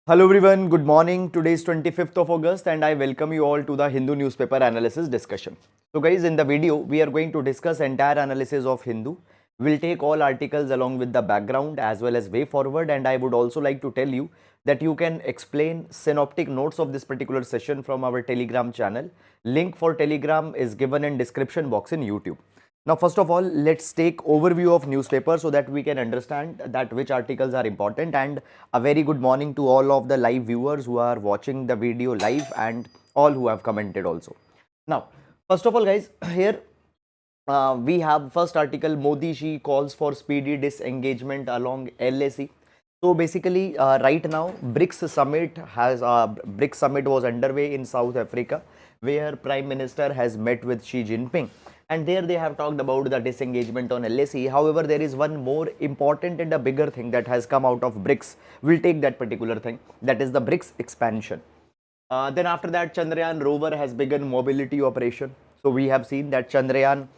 Hello everyone, good morning. Today is 25th of August and I welcome you all to the Hindu newspaper analysis discussion. So guys, in the video, we are going to discuss entire analysis of Hindu. We'll take all articles along with the background as well as way forward, and I would also like to tell you that you can explain synoptic notes of this particular session from our Telegram channel. Link for Telegram is given in description box in YouTube. Now, first of all, let's take overview of newspaper so that we can understand that which articles are important. And a very good morning to all of the live viewers who are watching the video live and all who have commented also. Now, first of all, guys, here we have first article. Modi ji calls for speedy disengagement along LAC. So basically, right now, BRICS summit was underway in South Africa, where Prime Minister has met with Xi Jinping, and there they have talked about the disengagement on LAC. However, there is one more important and a bigger thing that has come out of BRICS. We'll take that particular thing, that is the BRICS expansion. Then after that, Chandrayaan rover has begun mobility operation. So we have seen that Chandrayaan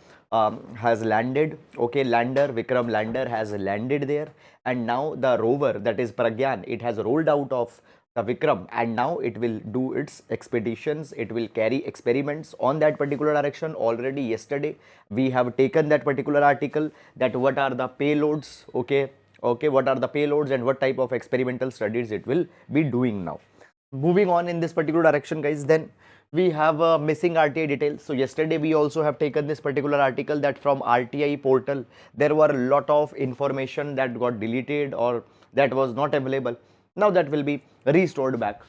has landed. Okay, lander Vikram lander has landed there, and now the rover, that is Pragyan, it has rolled out of the Vikram, and now it will do its expeditions. It will carry experiments on that particular direction. Already yesterday we have taken that particular article, that what are the payloads. Okay, what are the payloads and what type of experimental studies it will be doing now. Moving on in this particular direction, guys, then we have missing RTI details. So yesterday we also have taken this particular article, that from RTI portal there were a lot of information that got deleted or that was not available. Now that will be restored back.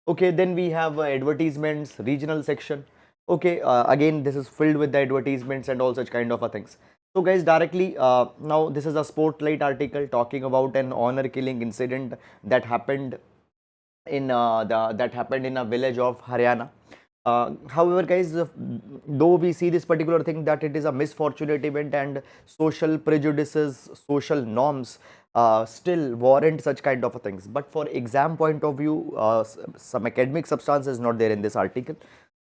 Okay, then we have advertisements, regional section. Okay, again this is filled with the advertisements and all such kind of things. So guys, directly now this is a spotlight article talking about an honor killing incident that happened in a village of Haryana. However, guys, though we see this particular thing that it is a misfortunate event and social prejudices, social norms still warrant such kind of things. But for exam point of view, some academic substance is not there in this article.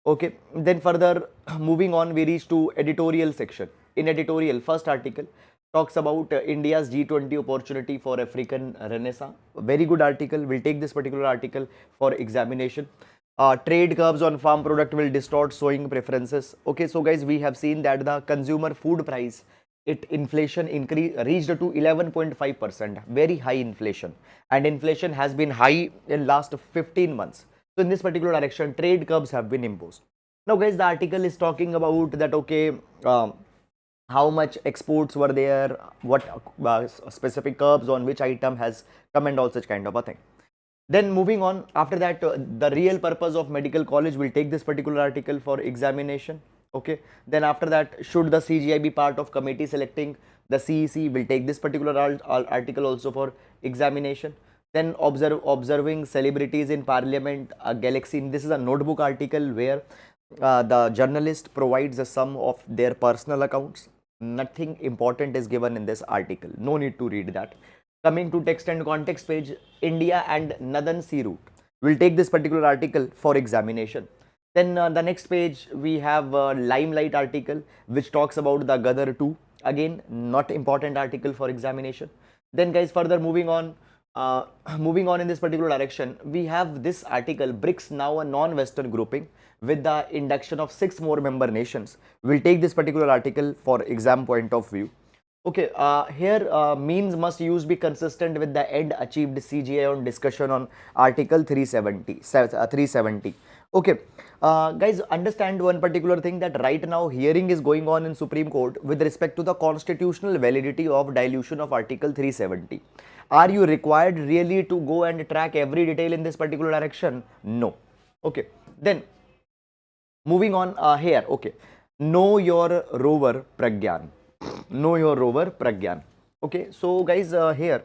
Okay, then further moving on, we reach to editorial section. In editorial, first article talks about India's G20 opportunity for African Renaissance. Very good article. We'll take this particular article for examination. Trade curbs on farm product will distort sowing preferences. Okay, so guys, we have seen that the consumer food price, inflation reached to 11.5%, very high inflation, and inflation has been high in last 15 months. So in this particular direction, trade curbs have been imposed. Now guys, the article is talking about that, okay, how much exports were there, what specific curbs on which item has come, and all such kind of a thing. Then moving on, after that, the real purpose of medical college, will take this particular article for examination. Okay, then after that, should the CGI be part of committee selecting the CEC, will take this particular article also for examination. Then observing celebrities in parliament, a galaxy. This is a notebook article where the journalist provides a sum of their personal accounts. Nothing important is given in this article, no need to read that. Coming to text and context page, India and Nadan Sea route, we'll take this particular article for examination. Then the next page, we have a limelight article which talks about the Gadar 2. Again, not important article for examination. Then guys, further moving on in this particular direction, we have this article, BRICS now a non-Western grouping with the induction of 6 more member nations. We'll take this particular article for exam point of view. Okay, here means must use be consistent with the end achieved CGI on discussion on article 370. Okay, guys, understand one particular thing, that right now hearing is going on in Supreme Court with respect to the constitutional validity of dilution of article 370. Are you required really to go and track every detail in this particular direction? No. Okay, then moving on here. Okay, know your rover Pragyan. Know your rover Pragyan. Okay, so guys, here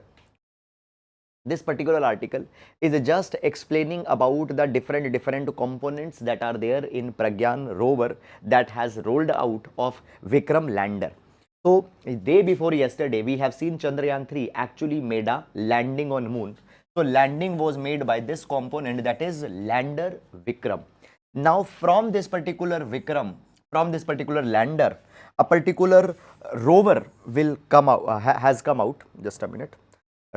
this particular article is just explaining about the different components that are there in Pragyan rover that has rolled out of Vikram lander. So day before yesterday, we have seen Chandrayaan 3 actually made a landing on moon. So landing was made by this component, that is lander Vikram. Now from this particular Vikram, from this particular lander, a particular rover will come out, has come out. Just a minute.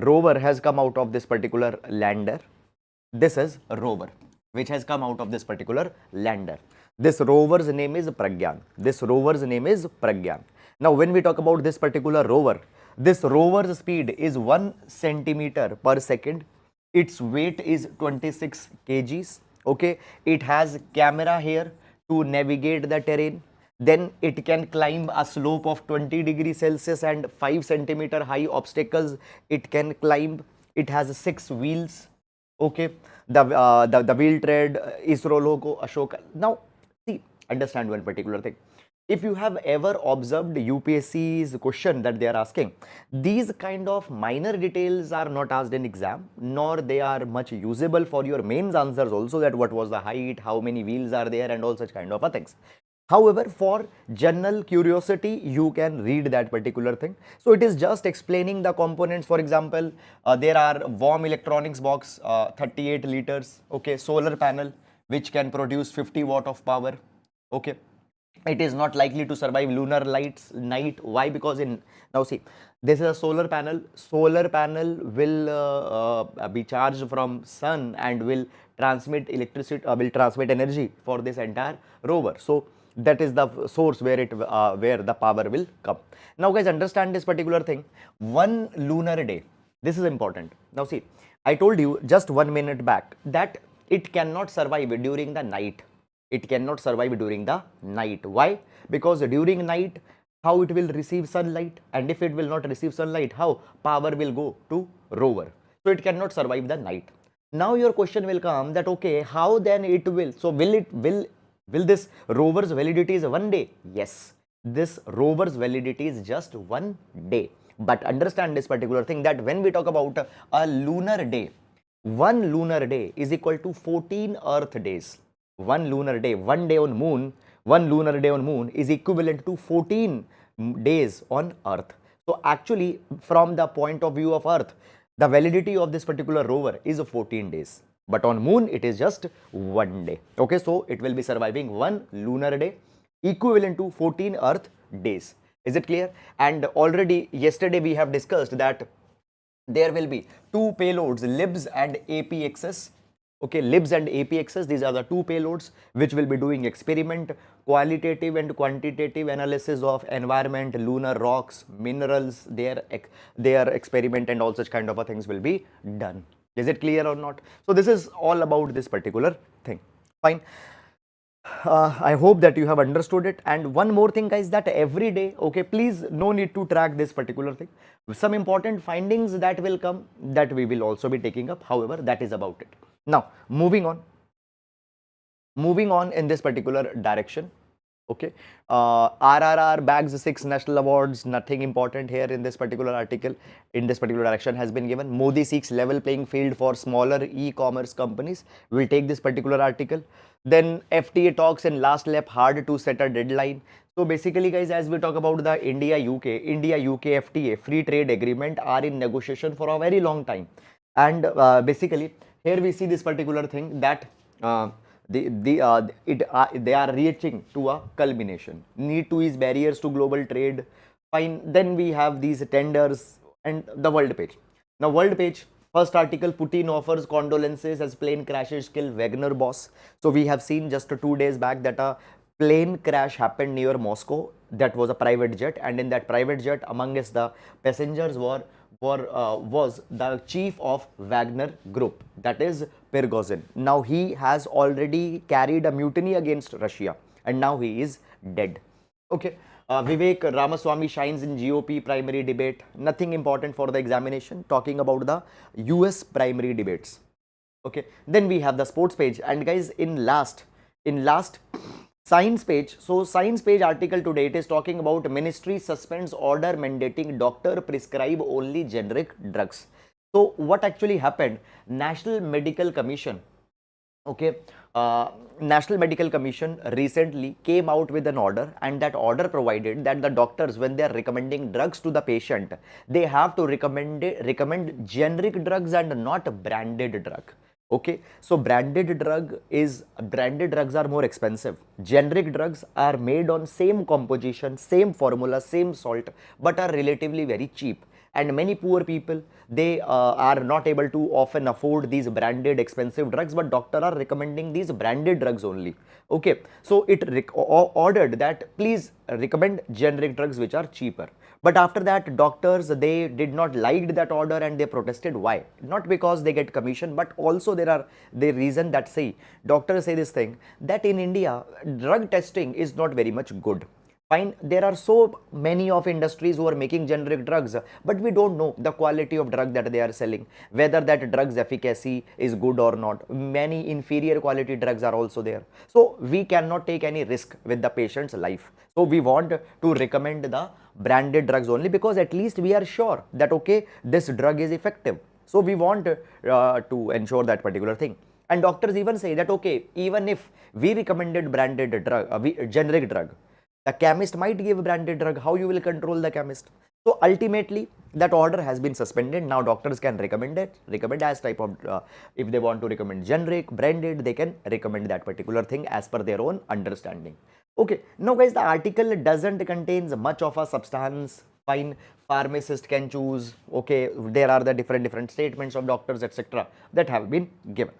Rover has come out of this particular lander. This is rover, which has come out of this particular lander. This rover's name is Pragyan. This rover's name is Pragyan. Now, when we talk about this particular rover, this rover's speed is 1 centimeter per second. Its weight is 26 kgs. Okay, it has camera here to navigate the terrain. Then it can climb a slope of 20 degrees Celsius and 5 centimeter high obstacles. It can climb. It has 6 wheels. Okay, the wheel tread, ISRO logo, Ashoka. Now, see, understand one particular thing. If you have ever observed UPSC's question that they are asking, these kind of minor details are not asked in exam, nor they are much usable for your mains answers also, that what was the height, how many wheels are there, and all such kind of things. However, for general curiosity, you can read that particular thing. So it is just explaining the components. For example, there are warm electronics box, 38 liters, okay, solar panel, which can produce 50 watt of power, okay. It is not likely to survive lunar lights night. Why? Because in, now see, this is a solar panel. Solar panel will be charged from sun and will transmit electricity, will transmit energy for this entire rover. So that is the source where it where the power will come. Now guys, understand this particular thing. One lunar day, this is important. Now see, I told you just 1 minute back that it cannot survive during the night. It cannot survive during the night. Why? Because during night, how it will receive sunlight, and if it will not receive sunlight, how power will go to rover. So it cannot survive the night. Now your question will come that, okay, how then it will, so will this rover's validity is 1 day? Yes, this rover's validity is just 1 day. But understand this particular thing, that when we talk about a lunar day, 1 lunar day is equal to 14 earth days. 1 lunar day, 1 day on moon, 1 lunar day on moon is equivalent to 14 days on earth. So actually, from the point of view of earth, the validity of this particular rover is 14 days. But on moon, it is just 1 day. Okay, so it will be surviving 1 lunar day equivalent to 14 earth days. Is it clear? And already yesterday we have discussed that there will be 2 payloads, LIBS and APXS. Okay, LIBS and APXS, these are the 2 payloads which will be doing experiment, qualitative and quantitative analysis of environment, lunar rocks, minerals, their experiment and all such kind of things will be done. Is it clear or not? So this is all about this particular thing. Fine. I hope that you have understood it. And one more thing guys, that every day, okay, please no need to track this particular thing. Some important findings that will come, that we will also be taking up. However, that is about it. Now, moving on in this particular direction, okay, RRR bags 6 national awards, nothing important here in this particular article, in this particular direction has been given. Modi seeks level playing field for smaller e-commerce companies. We'll take this particular article. Then FTA talks in last lap, hard to set a deadline. So basically guys, as we talk about the India-UK FTA, free trade agreement, are in negotiation for a very long time. And basically, here we see this particular thing that they are reaching to a culmination. Need to ease barriers to global trade. Fine. Then we have these tenders and the world page. Now, world page, first article, Putin offers condolences as plane crashes kill Wagner boss. So we have seen just 2 days back that a plane crash happened near Moscow. That was a private jet, and in that private jet, amongst the passengers was the chief of Wagner Group, that is Prigozhin. Now he has already carried a mutiny against Russia, and now he is dead. Okay, Vivek Ramaswamy shines in GOP primary debate. Nothing important for the examination. Talking about the US primary debates. Okay, then we have the sports page, and guys, in last science page. So science page article today, it is talking about ministry suspends order mandating doctor prescribe only generic drugs. So what actually happened? National Medical Commission, okay, National Medical Commission recently came out with an order, and that order provided that the doctors, when they are recommending drugs to the patient, they have to recommend generic drugs and not branded drug. Okay, so branded drugs are more expensive. Generic drugs are made on same composition, same formula, same salt, but are relatively very cheap. and many poor people, they are not able to often afford these branded expensive drugs, but doctor are recommending these branded drugs only. Okay, so it ordered that please recommend generic drugs which are cheaper. But after that, doctors, they did not like that order and they protested. Why? Not because they get commission, but also there are the reason that say, doctors say this thing, that in India, drug testing is not very much good. Fine, there are so many of industries who are making generic drugs, but we don't know the quality of drug that they are selling, whether that drug's efficacy is good or not. Many inferior quality drugs are also there. So we cannot take any risk with the patient's life. So we want to recommend the branded drugs only, because at least we are sure that okay, this drug is effective. So we want to ensure that particular thing. And doctors even say that okay, even if we recommended branded drug, generic drug, the chemist might give branded drug. How you will control the chemist? So ultimately, that order has been suspended. Now doctors can recommend as type of, if they want to recommend generic, branded, they can recommend that particular thing as per their own understanding. Okay, now guys, the article doesn't contains much of a substance. Fine, pharmacist can choose. Okay, there are the different statements of doctors, etc., that have been given.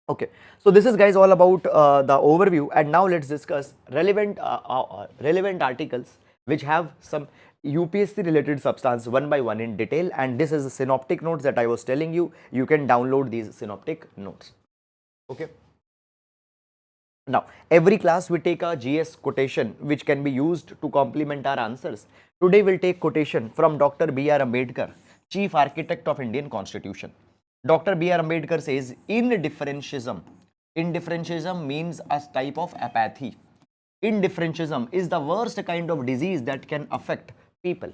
Okay, so this is guys all about the overview, and now let's discuss relevant articles which have some UPSC related substance one by one in detail, and this is the synoptic notes that I was telling you. You can download these synoptic notes. Okay. Now, every class we take a GS quotation which can be used to complement our answers. Today we'll take quotation from Dr. B.R. Ambedkar, Chief Architect of Indian Constitution. Dr. B.R. Ambedkar says, indifferentism means a type of apathy. Indifferentism is the worst kind of disease that can affect people.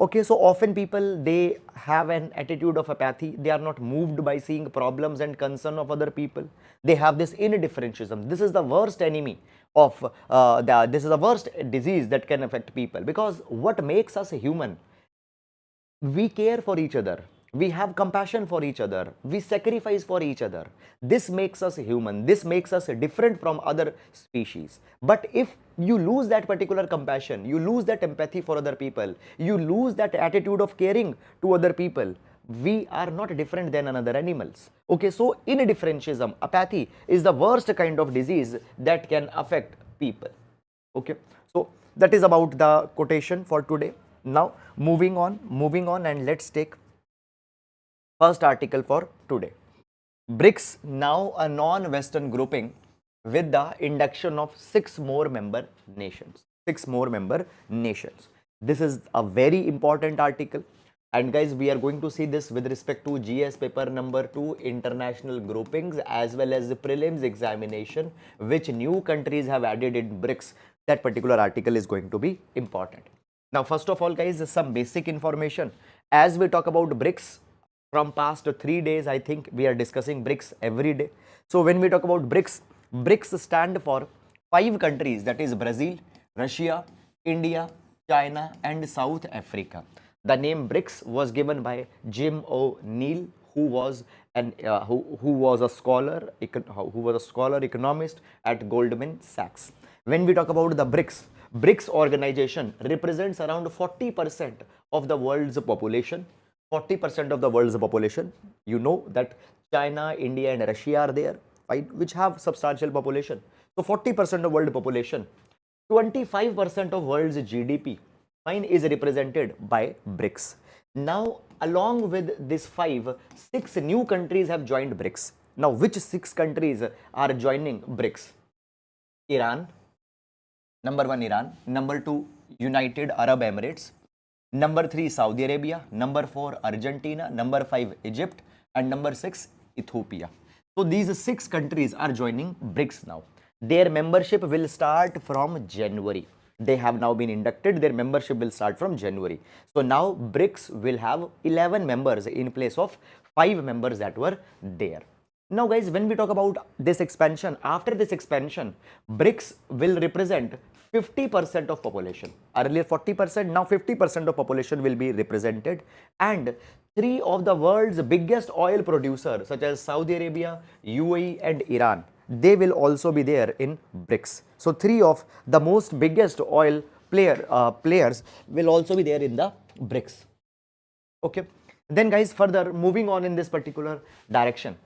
Okay, so often people, they have an attitude of apathy. They are not moved by seeing problems and concern of other people. They have this indifferentism. This is the worst enemy of, this is the worst disease that can affect people, because what makes us human? We care for each other, we have compassion for each other, we sacrifice for each other. This makes us human, this makes us different from other species. But if you lose that particular compassion, you lose that empathy for other people, you lose that attitude of caring to other people, we are not different than another animals. Okay, so indifferentism, apathy, is the worst kind of disease that can affect people. Okay, so that is about the quotation for today. Now moving on, and let's take first article for today. BRICS, now a non-Western grouping with the induction of 6 more member nations. 6 more member nations. This is a very important article, and guys, we are going to see this with respect to GS paper number 2, international groupings, as well as the prelims examination, which new countries have added in BRICS. That particular article is going to be important. Now, first of all, guys, some basic information. As we talk about BRICS, from past 3 days, I think we are discussing BRICS every day. So when we talk about BRICS, BRICS stand for 5 countries, that is Brazil, Russia, India, China, and South Africa. The name BRICS was given by Jim O'Neill, who was a scholar, economist at Goldman Sachs. When we talk about the BRICS organization represents around 40% of the world's population. 40% of the world's population. You know that China, India, and Russia are there, right, which have substantial population. So 40% of world population, 25% of world's GDP, fine, is represented by BRICS. Now, along with this 6 new countries have joined BRICS. Now, which 6 countries are joining BRICS? Iran, number 1 Iran, number 2 United Arab Emirates, number 3 Saudi Arabia, number 4 Argentina, number 5 Egypt, and number 6 Ethiopia. So these 6 countries are joining BRICS now. Their membership will start from January. They have now been inducted. Their membership will start from January. So now BRICS will have 11 members in place of 5 members that were there. Now guys, when we talk about this expansion, after this expansion, BRICS will represent 50% of population. Earlier 40%, now 50% of population will be represented, and 3 of the world's biggest oil producers such as Saudi Arabia, UAE, and Iran, they will also be there in BRICS. So 3 of the most biggest oil players will also be there in the BRICS. Okay, then guys, further moving on in this particular direction.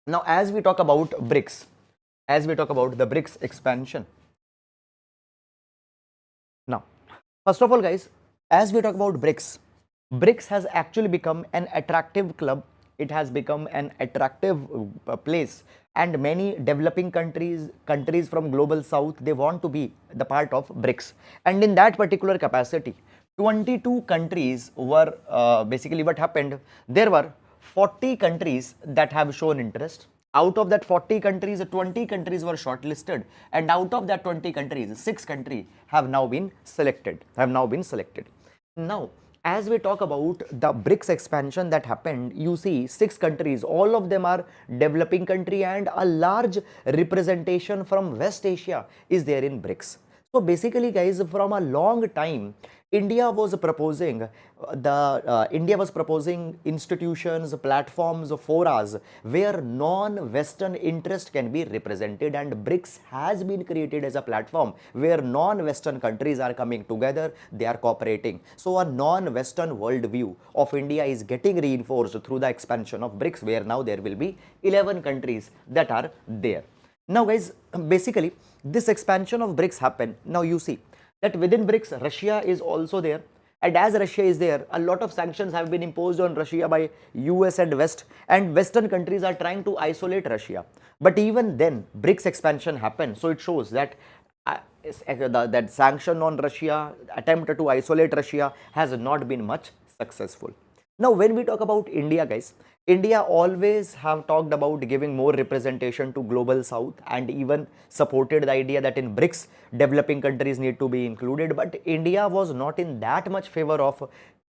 Now, as we talk about BRICS, as we talk about the BRICS expansion. Now, first of all, guys, as we talk about BRICS, BRICS has actually become an attractive club. It has become an attractive place, and many developing countries from global south, they want to be the part of BRICS. And in that particular capacity, 22 countries were basically what happened. There were 40 countries that have shown interest. Out of that 40 countries, 20 countries were shortlisted, and out of that 20 countries, 6 countries have now been selected. Now, as we talk about the BRICS expansion that happened, you see 6 countries, all of them are developing country, and a large representation from West Asia is there in BRICS. So basically, guys, from a long time, India was proposing institutions, platforms, forums where non-Western interest can be represented, and BRICS has been created as a platform where non-Western countries are coming together, they are cooperating. So a non-Western worldview of India is getting reinforced through the expansion of BRICS, where now there will be 11 countries that are there. Now, guys, basically this expansion of BRICS happened. Now you see that within BRICS, Russia is also there. And as Russia is there, a lot of sanctions have been imposed on Russia by US and West, and Western countries are trying to isolate Russia. But even then, BRICS expansion happened. So it shows that that sanction on Russia, attempt to isolate Russia, has not been much successful. Now, when we talk about India, guys, India always have talked about giving more representation to global south, and even supported the idea that in BRICS, developing countries need to be included. But India was not in that much favor of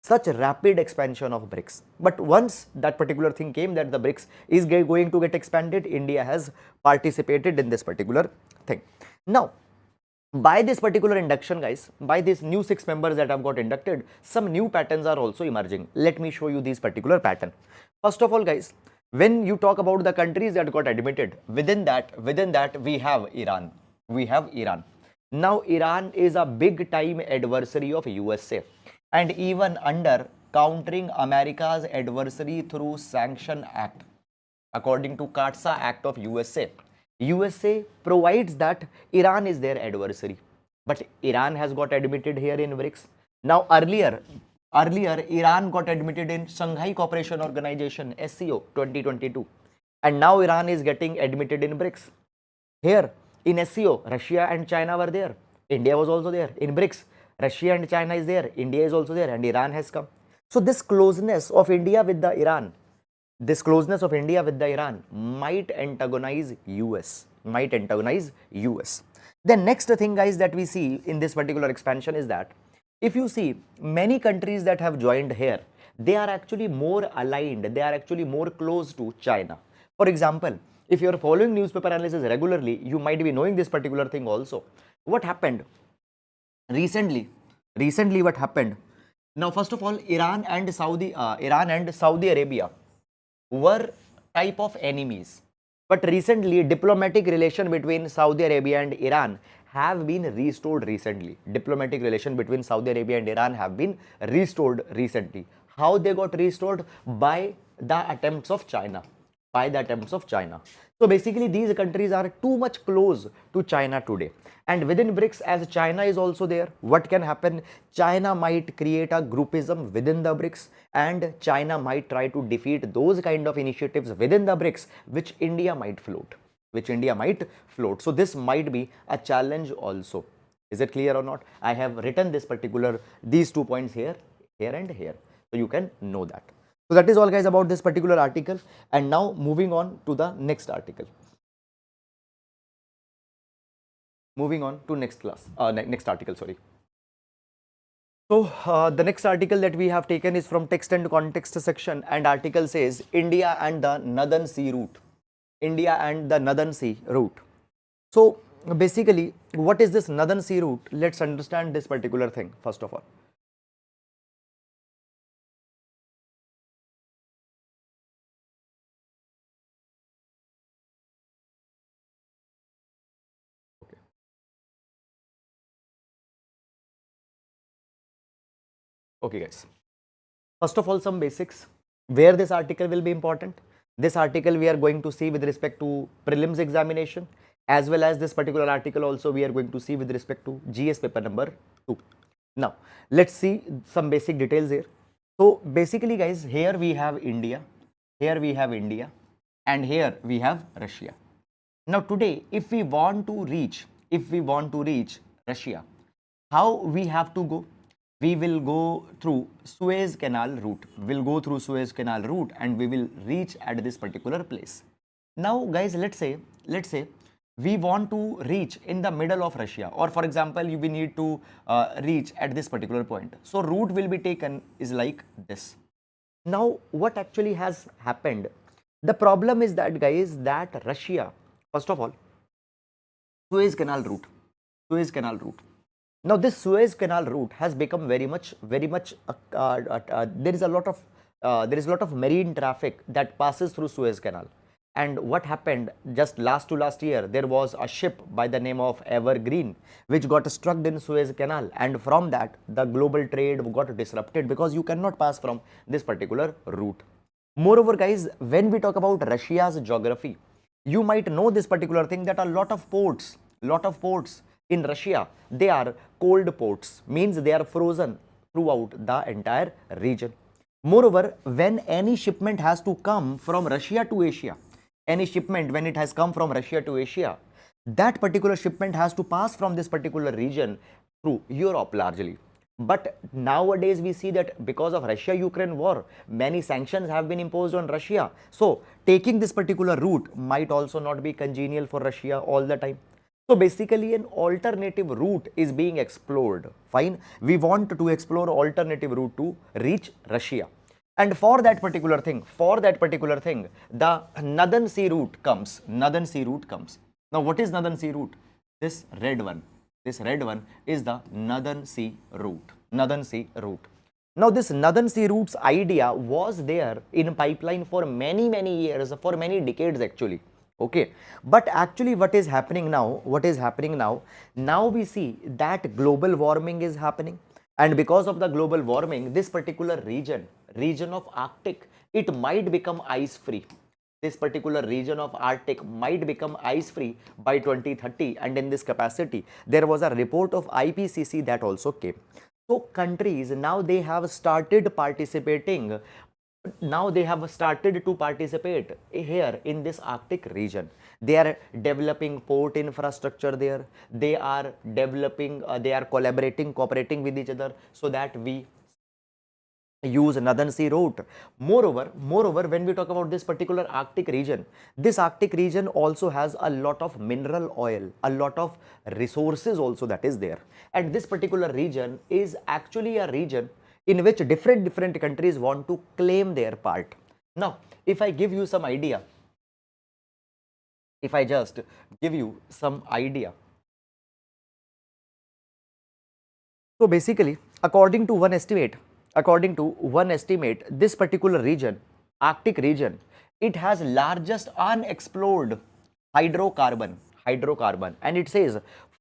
such rapid expansion of BRICS. But once that particular thing came that the BRICS is going to get expanded, India has participated in this particular thing. Now, by this particular induction, guys, by these new 6 members that have got inducted, some new patterns are also emerging. Let me show you these particular pattern. First of all, guys, when you talk about the countries that got admitted, within that we have Iran. Now Iran is a big time adversary of USA, and even under countering America's adversary through Sanction Act, according to CATSA Act of USA provides that Iran is their adversary, but Iran has got admitted here in BRICS. Now earlier Iran got admitted in Shanghai Cooperation Organization SCO 2022, and now Iran is getting admitted in BRICS. Here in SCO, Russia and China were there, India was also there. In BRICS, Russia and China is there, India is also there, and Iran has come. So this closeness of India with the Iran might antagonize US. The next thing, guys, that we see in this particular expansion is that if you see many countries that have joined here, they are actually more aligned, they are actually more close to China. For example, if you are following newspaper analysis regularly, you might be knowing this particular thing also. What happened recently? What happened? Now, first of all, Iran and Saudi Arabia were type of enemies, but recently diplomatic relation between Saudi Arabia and Iran have been restored recently. How they got restored? By the attempts of China. So basically these countries are too much close to China today. And within BRICS, as China is also there, what can happen? China might create a groupism within the BRICS, and China might try to defeat those kind of initiatives within the BRICS which India might float. So this might be a challenge also. Is it clear or not? I have written these 2 points here and here, so you can know that. So that is all, guys, about this particular article. And now moving on to the next article. Next article, sorry. So the next article that we have taken is from text and context section, and article says India and the Northern Sea route. So basically, what is this Northern Sea route? Let's understand this particular thing first of all. Okay, guys. First of all, some basics where this article will be important. This article we are going to see with respect to prelims examination, as well as this particular article also we are going to see with respect to GS paper number 2. Now, let's see some basic details here. So, basically guys, here we have India, here we have India, and here we have Russia. Now, today, if we want to reach Russia, how we have to go? We will go through Suez Canal route. We'll go through Suez Canal route and we will reach at this particular place. Now, guys, let's say we want to reach in the middle of Russia, or for example, we need to reach at this particular point. So, route will be taken is like this. Now, what actually has happened? The problem is that, guys, that Russia, first of all, Suez Canal route. Now, this Suez Canal route has become very much. There is a lot of marine traffic that passes through Suez Canal. And what happened just last year, there was a ship by the name of Evergreen, which got struck in Suez Canal, and from that, the global trade got disrupted because you cannot pass from this particular route. Moreover, guys, when we talk about Russia's geography, you might know this particular thing that a lot of ports in Russia, they are cold ports, means they are frozen throughout the entire region. Moreover, when any shipment has to come from Russia to Asia, when it has come from Russia to Asia, that particular shipment has to pass from this particular region through Europe largely. But nowadays we see that because of Russia-Ukraine war, many sanctions have been imposed on Russia. So, taking this particular route might also not be congenial for Russia all the time. So, basically an alternative route is being explored. Fine, we want to explore alternative route to reach Russia. And for that particular thing, the Northern Sea route comes. Now, what is Northern Sea route? This red one is the Northern Sea route. Now, this Northern Sea route's idea was there in pipeline for many years, for many decades actually. Okay, but actually what is happening now? Now we see that global warming is happening, and because of the global warming, this particular region of Arctic, it might become ice free. This particular region of Arctic might become ice free by 2030, and in this capacity, there was a report of IPCC that also came. So countries now they have started to participate here in this Arctic region. They are developing port infrastructure there. They are cooperating with each other so that we use Northern Sea route. Moreover, when we talk about this particular Arctic region, this Arctic region also has a lot of mineral oil, a lot of resources also that is there. And this particular region is actually a region in which different countries want to claim their part. Now, if I give you some idea, so basically, according to one estimate, this particular region, Arctic region, it has largest unexplored hydrocarbon, and it says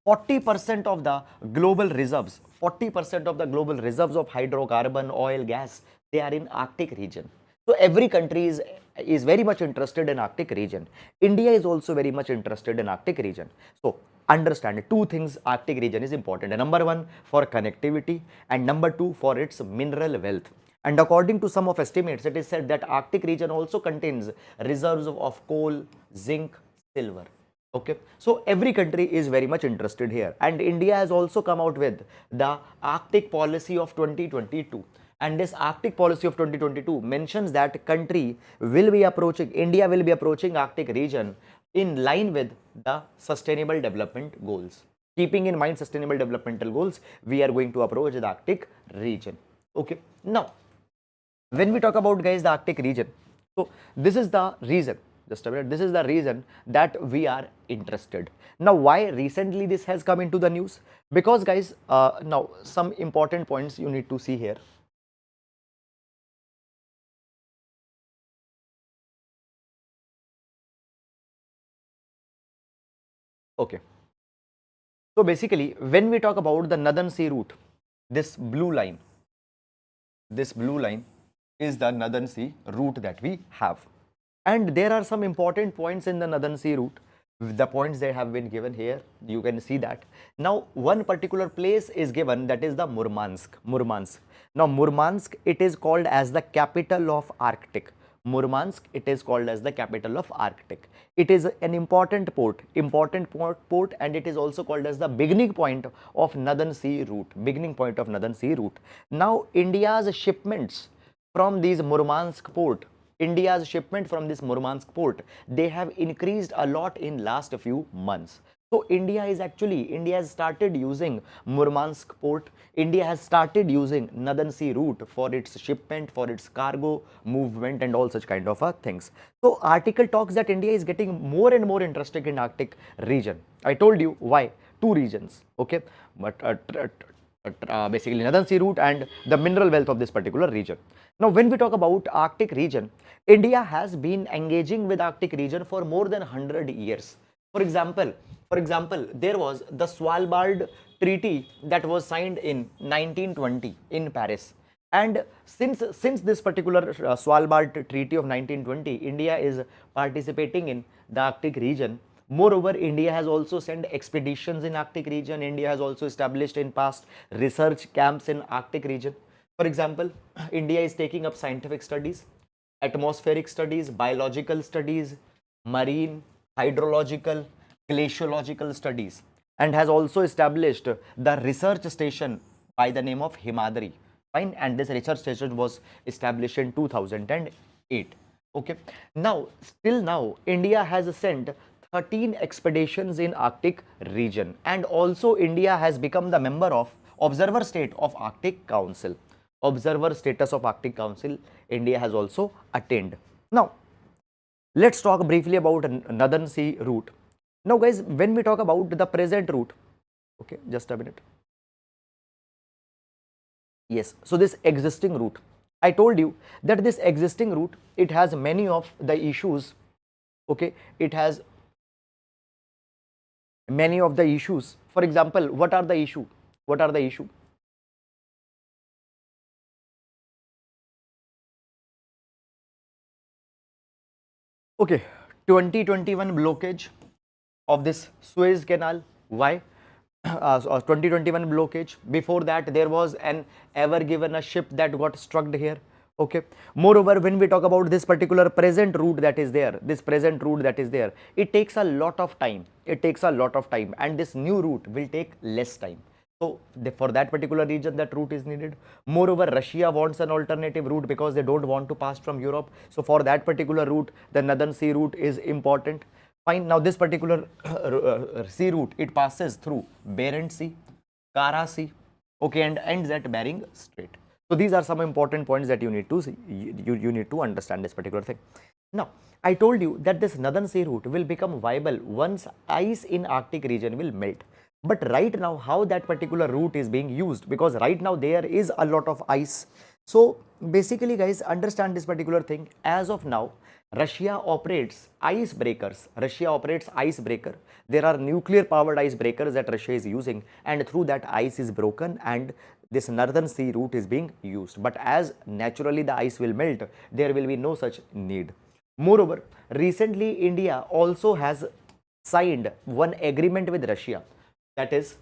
40% of the global reserves, of hydrocarbon, oil, gas, they are in Arctic region. So every country is very much interested in Arctic region. India is also very much interested in Arctic region. So understand two things Arctic region is important. Number one, for connectivity, and number two, for its mineral wealth. And according to some of estimates, it is said that Arctic region also contains reserves of coal, zinc, silver. Okay, so every country is very much interested here, and India has also come out with the Arctic policy of 2022. And this Arctic policy of 2022 mentions that India will be approaching Arctic region in line with the Sustainable Development Goals. Keeping in mind Sustainable Developmental Goals, we are going to approach the Arctic region. Okay, now when we talk about, guys, the Arctic region, so this is the reason. Just a minute. This is the reason that we are interested. Now, why recently this has come into the news? Because, guys, now some important points you need to see here. Okay. So basically, when we talk about the Northern Sea route, this blue line, is the Northern Sea route that we have. And there are some important points in the Northern Sea route. The points they have been given here, you can see that. Now, one particular place is given, that is the Murmansk. Murmansk. Now, Murmansk, it is called as the capital of Arctic. Murmansk, it is called as the capital of Arctic. It is an important port, and it is also called as the beginning point of Northern Sea route, beginning point of Northern Sea route. Now, India's shipments from these Murmansk port, India's shipment from this Murmansk port, they have increased a lot in last few months. So India has started using Murmansk port. India has started using Northern Sea route for its shipment, for its cargo movement and all such kind of things. So article talks that India is getting more and more interested in Arctic region. I told you why. Two regions, okay, but basically Northern Sea route and the mineral wealth of this particular region. Now, when we talk about Arctic region, India has been engaging with Arctic region for more than 100 years. For example, there was the Svalbard Treaty that was signed in 1920 in Paris. And since this particular Svalbard Treaty of 1920, India is participating in the Arctic region. Moreover, India has also sent expeditions in Arctic region. India has also established in past research camps in Arctic region. For example, India is taking up scientific studies, atmospheric studies, biological studies, marine, hydrological, glaciological studies, and has also established the research station by the name of Himadri. Fine, and this research station was established in 2008. Okay. Now, still now, India has sent 13 expeditions in Arctic region, and also India has become the member of observer state of Arctic Council. Observer status of Arctic Council, India has also attained. Now, let's talk briefly about Northern Sea route. Now, guys, when we talk about the present route, okay, just a minute. Yes, so this existing route, I told you that this existing route, it has many of the issues, okay, it has many of the issues. For example, what are the issue? What are the issue? Okay, 2021 blockage of this Suez Canal. Why? 2021 blockage. Before that, there was an ever given a ship that got struck here. Okay. Moreover, when we talk about this particular present route that is there, it takes a lot of time. And this new route will take less time. So, for that particular region, that route is needed. Moreover, Russia wants an alternative route because they don't want to pass from Europe. So, for that particular route, the Northern Sea route is important. Fine. Now, this particular sea route, it passes through Barents Sea, Kara Sea, okay, and ends at Bering Strait. So, these are some important points that you need to see, you need to understand this particular thing. Now, I told you that this Northern Sea route will become viable once ice in Arctic region will melt. But right now, how that particular route is being used, because right now there is a lot of ice. So basically, guys, understand this particular thing. As of now, Russia operates icebreakers. There are nuclear powered icebreakers that Russia is using, and through that ice is broken and this Northern Sea route is being used. But as naturally the ice will melt, there will be no such need. Moreover, recently India also has signed one agreement with Russia, that is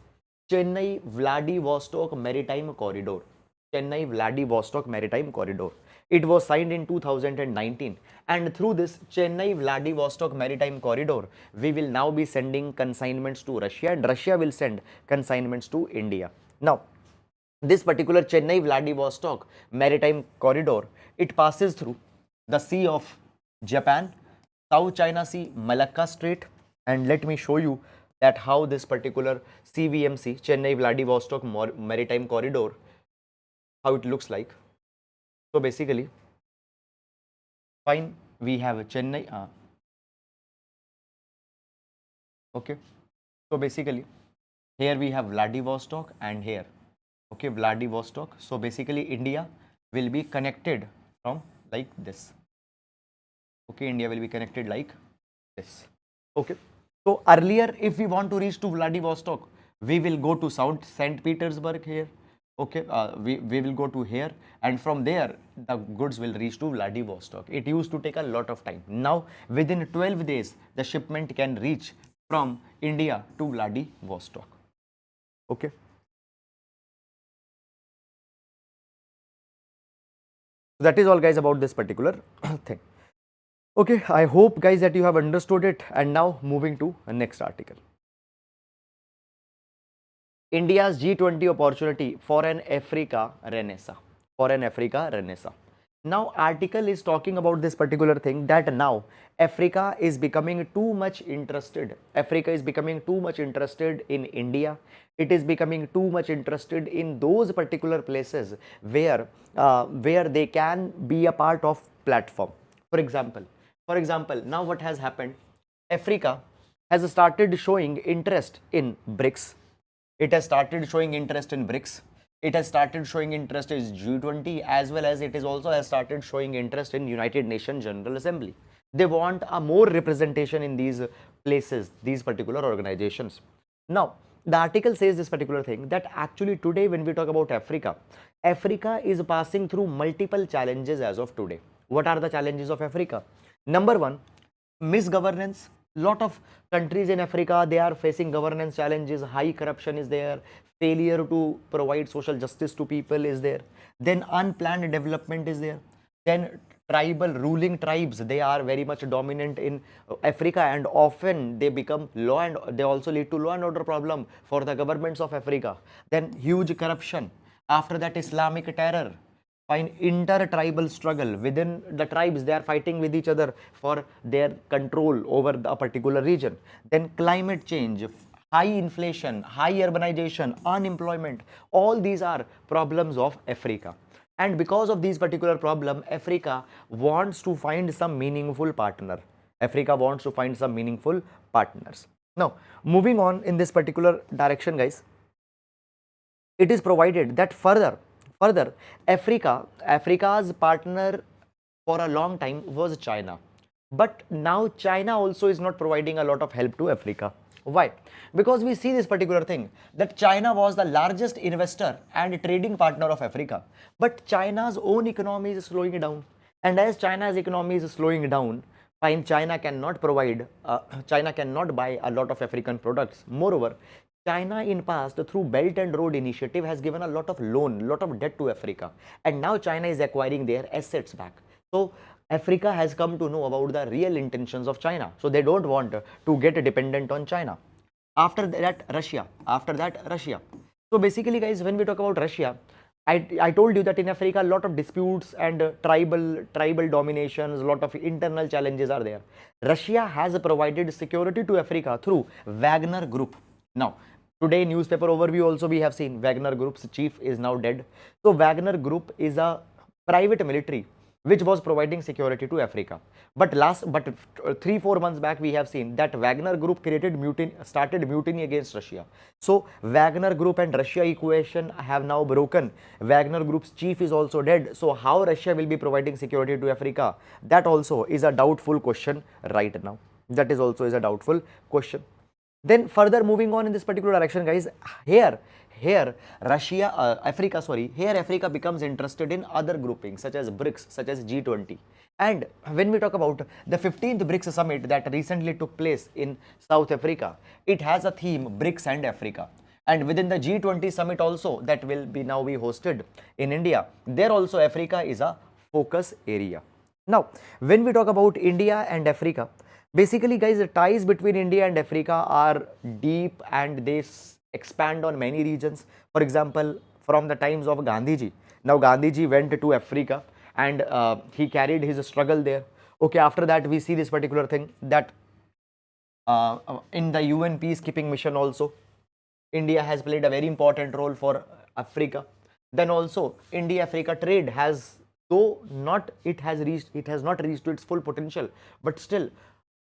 Chennai Vladivostok Maritime Corridor. It was signed in 2019, and through this Chennai Vladivostok Maritime Corridor, we will now be sending consignments to Russia, and Russia will send consignments to India. Now, this particular Chennai Vladivostok Maritime Corridor, it passes through the Sea of Japan, South China Sea, Malacca Strait, and let me show you that how this particular CVMC, Chennai Vladivostok Maritime Corridor, how it looks like. So basically, fine, we have Chennai, okay. So basically, here we have Vladivostok and here, okay, Vladivostok. So basically, India will be connected from like this. Okay, India will be connected like this. Okay. So earlier, if we want to reach to Vladivostok, we will go to St. Petersburg here. Okay, we will go to here, and from there the goods will reach to Vladivostok. It used to take a lot of time. Now within 12 days the shipment can reach from India to Vladivostok. Okay. That is all guys about this particular thing. Okay, I hope guys that you have understood it, and now moving to the next article. India's G20 opportunity for an Africa Renaissance. For an Africa Renaissance. Now, article is talking about this particular thing, that now Africa is becoming too much interested. Africa is becoming too much interested in India. It is becoming too much interested in those particular places where they can be a part of platform. For example, now what has happened? Africa has started showing interest in BRICS. It has started showing interest in BRICS. It has started showing interest in G20, as well as it is also has started showing interest in United Nations General Assembly. They want a more representation in these places, these particular organizations. Now, the article says this particular thing, that actually today when we talk about Africa, Africa is passing through multiple challenges as of today. What are the challenges of Africa? Number one, misgovernance. Lot of countries in Africa, they are facing governance challenges. High corruption is there, failure to provide social justice to people is there, then unplanned development is there, then tribal ruling tribes, they are very much dominant in Africa, and often they become law, and they also lead to law and order problem for the governments of Africa. Then huge corruption. After that, Islamic terror. Find inter-tribal struggle within the tribes, they are fighting with each other for their control over a particular region. Then climate change, high inflation, high urbanization, unemployment, all these are problems of Africa. And because of these particular problem, Africa wants to find some meaningful partner. Africa wants to find some meaningful partners. Now, moving on in this particular direction, guys, it is provided that further Africa's partner for a long time was China, but now China also is not providing a lot of help to Africa. Why? Because we see this particular thing, that China was the largest investor and trading partner of Africa, but China's own economy is slowing down, and as China's economy is slowing down, fine, China cannot provide China cannot buy a lot of African products. Moreover, China in past through Belt and Road Initiative has given a lot of loan, lot of debt to Africa, and now China is acquiring their assets back. So Africa has come to know about the real intentions of China. So they don't want to get dependent on China. After that, Russia. So basically, guys, when we talk about Russia, I told you that in Africa, a lot of disputes and tribal dominations, a lot of internal challenges are there. Russia has provided security to Africa through Wagner Group. Now, today newspaper overview also we have seen Wagner Group's chief is now dead. So Wagner Group is a private military which was providing security to Africa. But 3-4 months back we have seen that Wagner Group started mutiny against Russia. So Wagner Group and Russia equation have now broken. Wagner Group's chief is also dead. So how Russia will be providing security to Africa? That also is a doubtful question right now. That is also is a doubtful question. Then further moving on in this particular direction, guys, here Africa becomes interested in other groupings such as BRICS, such as G20. And when we talk about the 15th BRICS summit that recently took place in South Africa, it has a theme BRICS and Africa. And within the G20 summit also that will be now be hosted in India, there also Africa is a focus area. Now, when we talk about India and Africa, basically, guys, the ties between India and Africa are deep and they expand on many regions. For example, from the times of Gandhiji. Now, Gandhiji went to Africa and he carried his struggle there. Okay, after that, we see this particular thing that in the UN peacekeeping mission also, India has played a very important role for Africa. Then also, India-Africa trade has, though not it has not reached to its full potential, but still,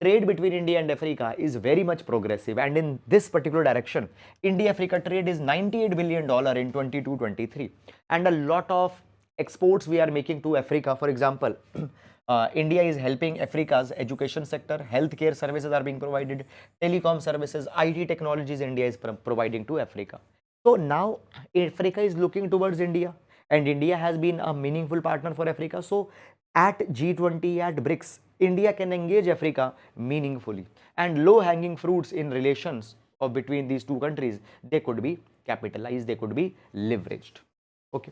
trade between India and Africa is very much progressive, and in this particular direction, India-Africa trade is $98 billion in 22-23, and a lot of exports we are making to Africa. For example, India is helping Africa's education sector, healthcare services are being provided, telecom services, IT technologies India is providing to Africa. So now Africa is looking towards India, and India has been a meaningful partner for Africa. So at G20, at BRICS, India can engage Africa meaningfully, and low hanging fruits in relations of between these two countries, they could be capitalized, they could be leveraged. Okay.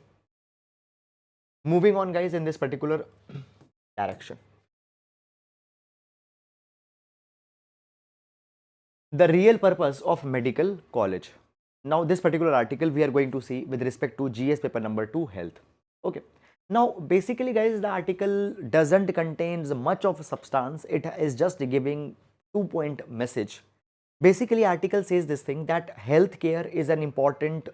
Moving on, guys, in this particular direction. The real purpose of medical college. Now, this particular article we are going to see with respect to GS paper number 2, health. Okay. Now, basically, guys, the article doesn't contains much of substance. It is just giving 2-point message. Basically, article says this thing, that healthcare is an important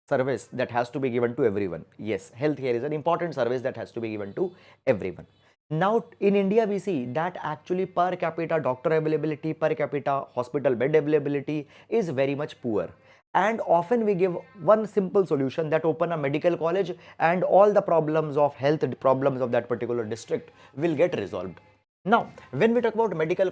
service that has to be given to everyone. Yes, healthcare is an important service that has to be given to everyone. Now, in India, we see that actually per capita doctor availability, per capita hospital bed availability is very much poor. And often we give one simple solution, that open a medical college and all the problems of health problems of that particular district will get resolved. Now, when we talk about medical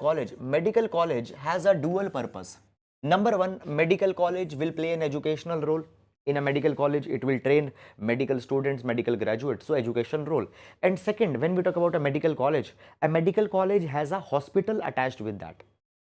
college has a dual purpose. Number one, medical college will play an educational role. In a medical college, it will train medical students, medical graduates, so education role. And second, when we talk about a medical college has a hospital attached with that.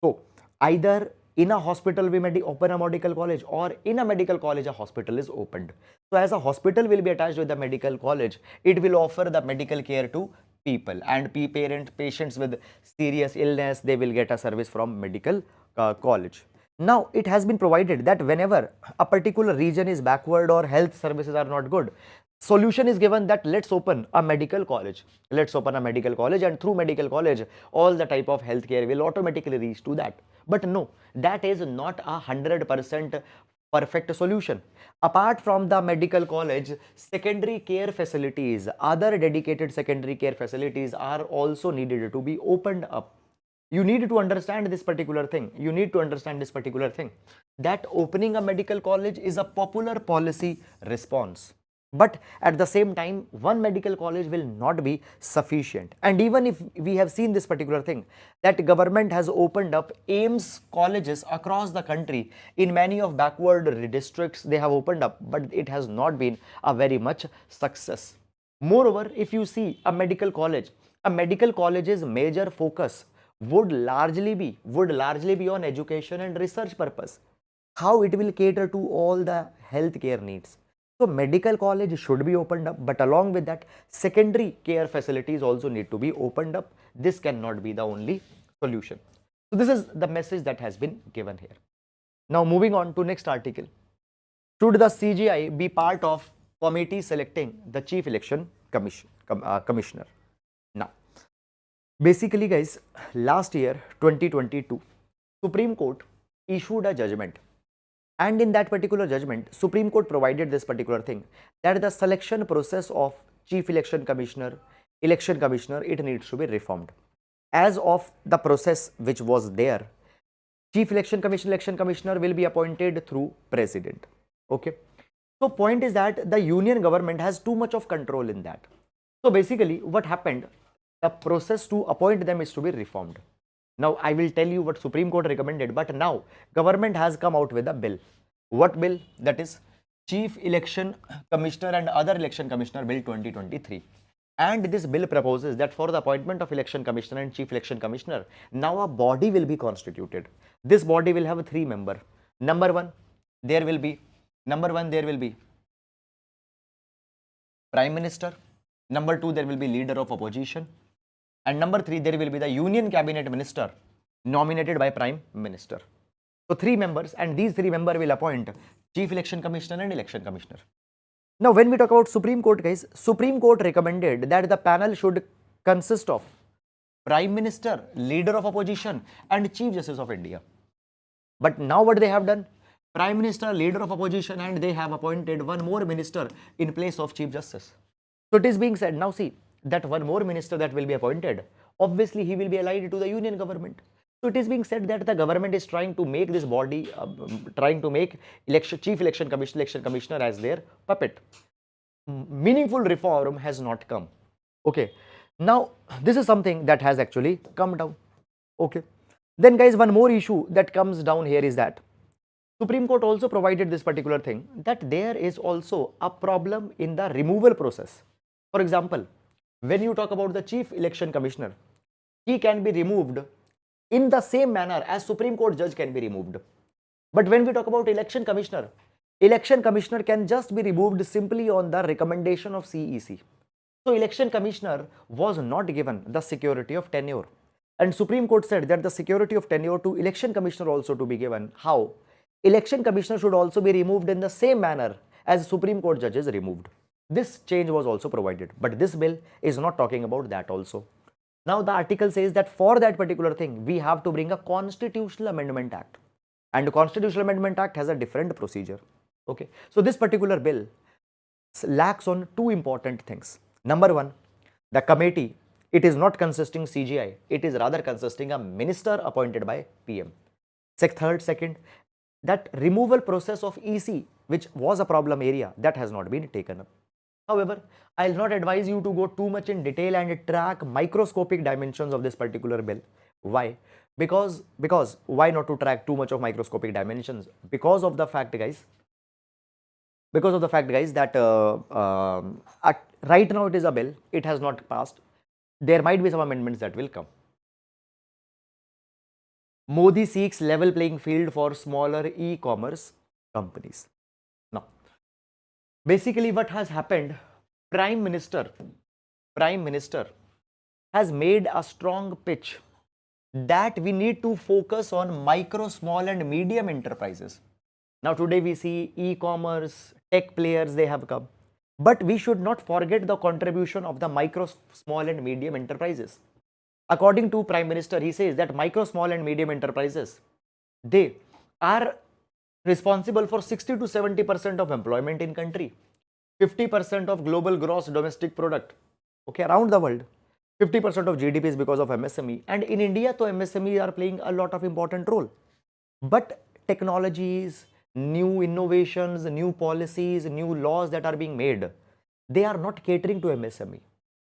So either in a hospital we open a medical college, or in a medical college a hospital is opened. So as a hospital will be attached with the medical college, it will offer the medical care to people, and patients with serious illness, they will get a service from medical college. Now, it has been provided that whenever a particular region is backward or health services are not good, solution is given that let's open a medical college. Let's open a medical college, and through medical college, all the type of healthcare will automatically reach to that. But no, that is not 100% perfect solution. Apart from the medical college, secondary care facilities, other dedicated secondary care facilities are also needed to be opened up. You need to understand this particular thing. That opening a medical college is a popular policy response. But at the same time, one medical college will not be sufficient. And even if we have seen this particular thing, that government has opened up AIMS colleges across the country in many of backward districts, they have opened up, but it has not been a very much success. Moreover, if you see a medical college's major focus would largely be on education and research purpose. How it will cater to all the healthcare needs. So medical college should be opened up, but along with that, secondary care facilities also need to be opened up. This cannot be the only solution. So this is the message that has been given here. Now moving on to next article. Should the CGI be part of committee selecting the Chief Election Commissioner? Now, basically, guys, last year 2022, Supreme Court issued a judgment, and in that particular judgment, Supreme Court provided this particular thing, that the selection process of Chief Election Commissioner, it needs to be reformed. As of the process which was there, Chief Election Commissioner will be appointed through President. Okay. So point is that the union government has too much of control in that. So basically what happened, the process to appoint them is to be reformed. Now I will tell you what Supreme Court recommended, but now government has come out with a bill. What bill? That is Chief Election Commissioner and Other Election Commissioner Bill 2023. And this bill proposes that for the appointment of Election Commissioner and Chief Election Commissioner, now a body will be constituted. This body will have 3 members. Number one, there will be Prime Minister. Number 2, there will be Leader of Opposition. And number 3, there will be the Union Cabinet Minister nominated by Prime Minister. So 3 members, and these 3 members will appoint Chief Election Commissioner and Election Commissioner. Now when we talk about Supreme Court, guys, Supreme Court recommended that the panel should consist of Prime Minister, Leader of Opposition and Chief Justice of India. But now what they have done? Prime Minister, Leader of Opposition, and they have appointed one more minister in place of Chief Justice. So it is being said, now see, that one more minister that will be appointed, obviously he will be allied to the union government. So it is being said that the government is trying to make this body, trying to make Chief Election Commissioner as their puppet. Meaningful reform has not come. Okay. Now this is something that has actually come down. Okay. Then guys, one more issue that comes down here is that Supreme Court also provided this particular thing, that there is also a problem in the removal process. For example, when you talk about the Chief Election Commissioner, he can be removed in the same manner as Supreme Court judge can be removed. But when we talk about Election Commissioner can just be removed simply on the recommendation of CEC. So Election Commissioner was not given the security of tenure. And Supreme Court said that the security of tenure to Election Commissioner also to be given. How? Election Commissioner should also be removed in the same manner as Supreme Court judges removed. This change was also provided, but this bill is not talking about that also. Now the article says that for that particular thing, we have to bring a Constitutional Amendment Act. And the Constitutional Amendment Act has a different procedure. Okay, so this particular bill lacks on two important things. Number one, the committee, it is not consisting CGI, it is rather consisting a minister appointed by PM. Second, that removal process of EC, which was a problem area, that has not been taken up. However, I'll not advise you to go too much in detail and track microscopic dimensions of this particular bill. Why? Because why not to track too much of microscopic dimensions? Because of the fact, guys, that right now it is a bill, it has not passed. There might be some amendments that will come. Modi seeks level playing field for smaller e-commerce companies. Now, basically what has happened, Prime Minister has made a strong pitch that we need to focus on micro, small and medium enterprises. Now today we see e-commerce, tech players, they have come. But we should not forget the contribution of the micro, small and medium enterprises. According to Prime Minister, he says that micro, small and medium enterprises, they are responsible for 60 to 70% of employment in country, 50% of global gross domestic product, okay, around the world. 50% of GDP is because of MSME, and in India, so MSME are playing a lot of important role. But technologies, new innovations, new policies, new laws that are being made, they are not catering to MSME.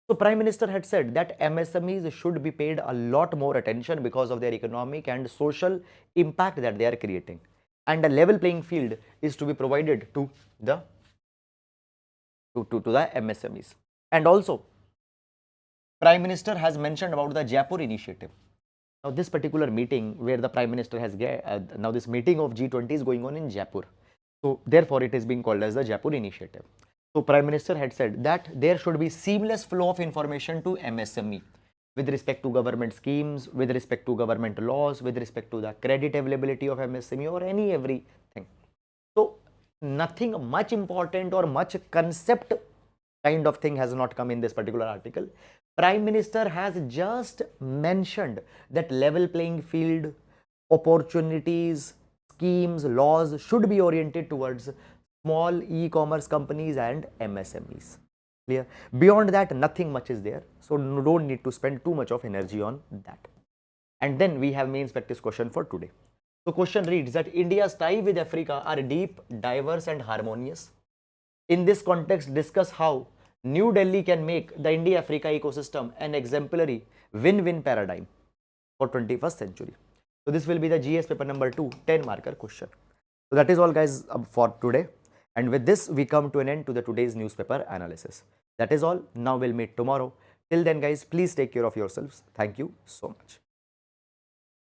So Prime Minister had said that MSMEs should be paid a lot more attention because of their economic and social impact that they are creating. And a level playing field is to be provided to the MSMEs. And also, Prime Minister has mentioned about the Jaipur initiative. Now this particular meeting where the Prime Minister has now this meeting of G20 is going on in Jaipur. So therefore it is being called as the Jaipur initiative. So Prime Minister had said that there should be seamless flow of information to MSME with respect to government schemes, with respect to government laws, with respect to the credit availability of MSME or everything. So nothing much important or much concept kind of thing has not come in this particular article. Prime Minister has just mentioned that level playing field, opportunities, schemes, laws should be oriented towards small e-commerce companies and MSMEs. Clear? Beyond that, nothing much is there. So don't need to spend too much of energy on that. And then we have main practice question for today. So question reads that India's ties with Africa are deep, diverse and harmonious. In this context, discuss how New Delhi can make the India-Africa ecosystem an exemplary win-win paradigm for 21st century. So this will be the GS paper number 2, 10 marker question. So that is all guys for today. And with this, we come to an end to the today's newspaper analysis. That is all. Now we'll meet tomorrow. Till then guys, please take care of yourselves. Thank you so much.